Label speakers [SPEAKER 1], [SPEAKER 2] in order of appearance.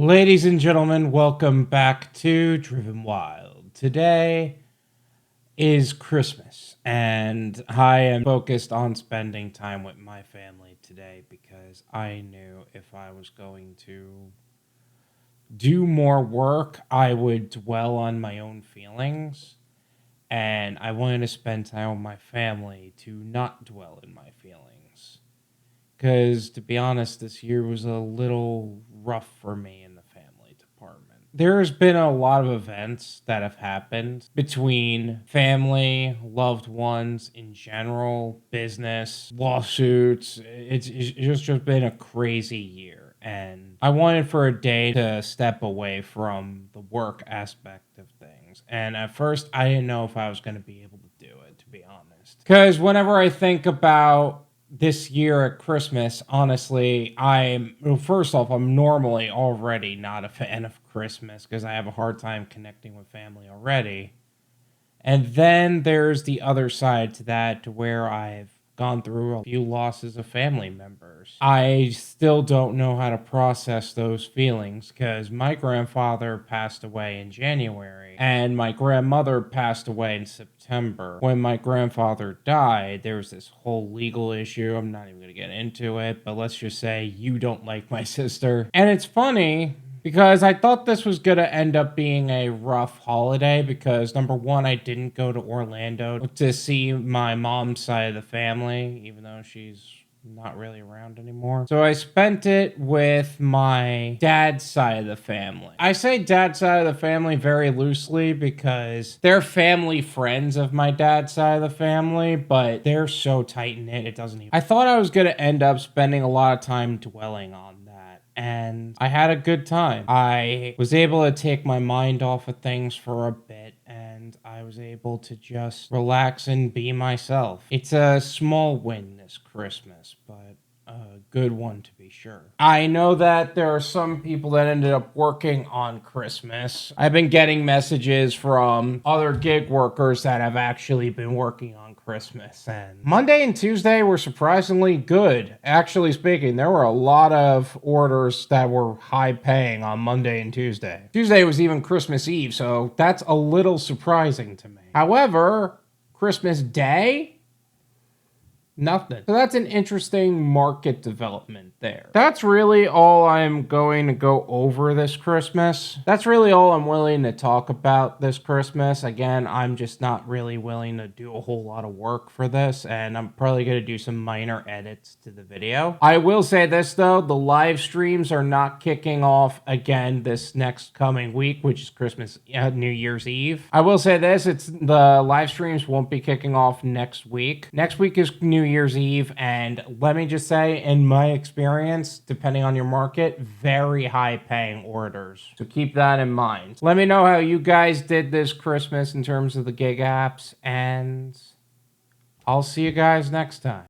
[SPEAKER 1] Ladies and gentlemen, welcome back to Driven Wyld. Today is Christmas, and I am focused on spending time with my family today because I knew if I was going to do more work, I would dwell on my own feelings, and I wanted to spend time with my family to not dwell in my feelings. Because, to be honest, this year was a little rough for me in the family department. There's been a lot of events that have happened between family, loved ones in general, business, lawsuits. It's just been a crazy year. And I wanted for a day to step away from the work aspect of things. And at first, I didn't know if I was going to be able to do it, to be honest. Because whenever I think about this year at Christmas, honestly, first off, I'm normally already not a fan of Christmas because I have a hard time connecting with family already. And then there's the other side to that, to where I've gone through a few losses of family members. I still don't know how to process those feelings because my grandfather passed away in January and my grandmother passed away in September. When my grandfather died, there was this whole legal issue. I'm not even going to get into it, but let's just say you don't like my sister. And it's funny because I thought this was going to end up being a rough holiday because, number one, I didn't go to Orlando to see my mom's side of the family, even though she's not really around anymore. So I spent it with my dad's side of the family. I say dad's side of the family very loosely because they're family friends of my dad's side of the family, but they're so tight-knit, it doesn't even... I thought I was going to end up spending a lot of time dwelling on that, and I had a good time. I was able to take my mind off of things for a bit, and I was able to just relax and be myself. It's a small win this Christmas, but a good one to be sure. I know that there are some people that ended up working on Christmas. I've been getting messages from other gig workers that have actually been working on Christmas, and Monday and Tuesday were surprisingly good. Actually speaking, there were a lot of orders that were high paying on Monday and Tuesday. Tuesday was even Christmas Eve, so that's a little surprising to me. However, Christmas Day, nothing. So that's an interesting market development there. That's really all I'm going to go over this Christmas. That's really all I'm willing to talk about this Christmas. Again, I'm just not really willing to do a whole lot of work for this, and I'm probably going to do some minor edits to the video. I will say this though, the live streams are not kicking off again this next coming week, which is Christmas, New Year's Eve. I will say this, the live streams won't be kicking off next week. Next week is New Year's Eve, and let me just say, in my experience, depending on your market, very high paying orders. So keep that in mind. Let me know how you guys did this Christmas in terms of the gig apps, and I'll see you guys next time.